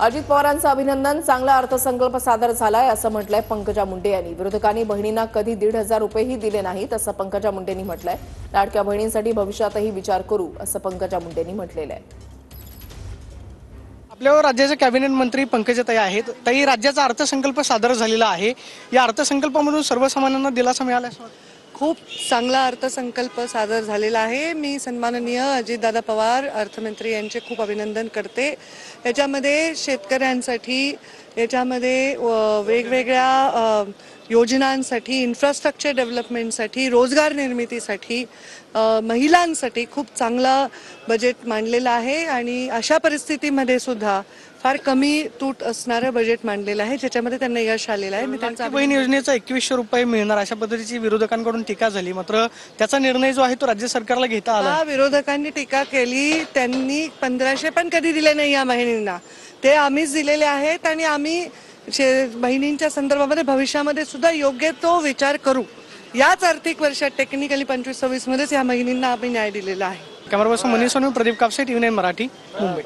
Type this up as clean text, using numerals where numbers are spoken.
अजित पवारांचं अभिनंदन, चांगला अर्थसंकल्प सादर झालाय असं म्हटलंय पंकजा मुंडे यांनी। विरोधकांनी बहिणींना कधी 1,500 रुपयेही दिले नाहीत असं पंकजा मुंडेंनी म्हटलंय। लाडक्या बहिणींसाठी भविष्यातही विचार करू असं पंकजा मुंडेंनी म्हटलेलं आहे। आपल्यावर राज्याचे कॅबिनेट मंत्री पंकजाताई आहेत। ताई, राज्याचा अर्थसंकल्प सादर झालेला आहे। या अर्थसंकल्पामधून सर्वसामान्यांना दिलासा मिळाला असं वाटतं? खूप चांगला अर्थसंकल्प सादर झालेला आहे। मी सन्माननीय अजितदादा पवार अर्थमंत्री यांचे खूप अभिनंदन करते। याच्यामध्ये शेतकऱ्यांसाठी, याच्यामध्ये वेगवेगळ्या योजनांसाठी, इन्फ्रास्ट्रक्चर डेव्हलपमेंटसाठी, रोजगार निर्मितीसाठी, महिलांसाठी खूप चांगला बजेट मांडलेलं आहे आणि अशा परिस्थितीमध्ये सुद्धा फार कमी तूट असणारं बजेट मांडलेलं आहे, ज्याच्यामध्ये त्यांना यश आलेलं आहे। मी त्यांचा बहीण योजनेचा 2100 रुपये मिळणार अशा पद्धतीची विरोधकांकडून टीका झाली, मात्र त्याचा निर्णय जो आहे तो राज्य सरकारला घेता आला। विरोधकांनी टीका केली, त्यांनी 1500 पण कधी दिले नाही या बहिणींना, ते आम्हीच दिलेले आहेत आणि आम्ही बहिणींच्या संदर्भामध्ये भविष्यामध्ये सुद्धा योग्य तो विचार करू। याच आर्थिक वर्षात टेक्निकली 25-26 मध्येच या बहिणींना आम्ही न्याय दिलेला आहे। Camera person Manish Sonu, Pradeep Kapse, TV9 Marathi, Mumbai.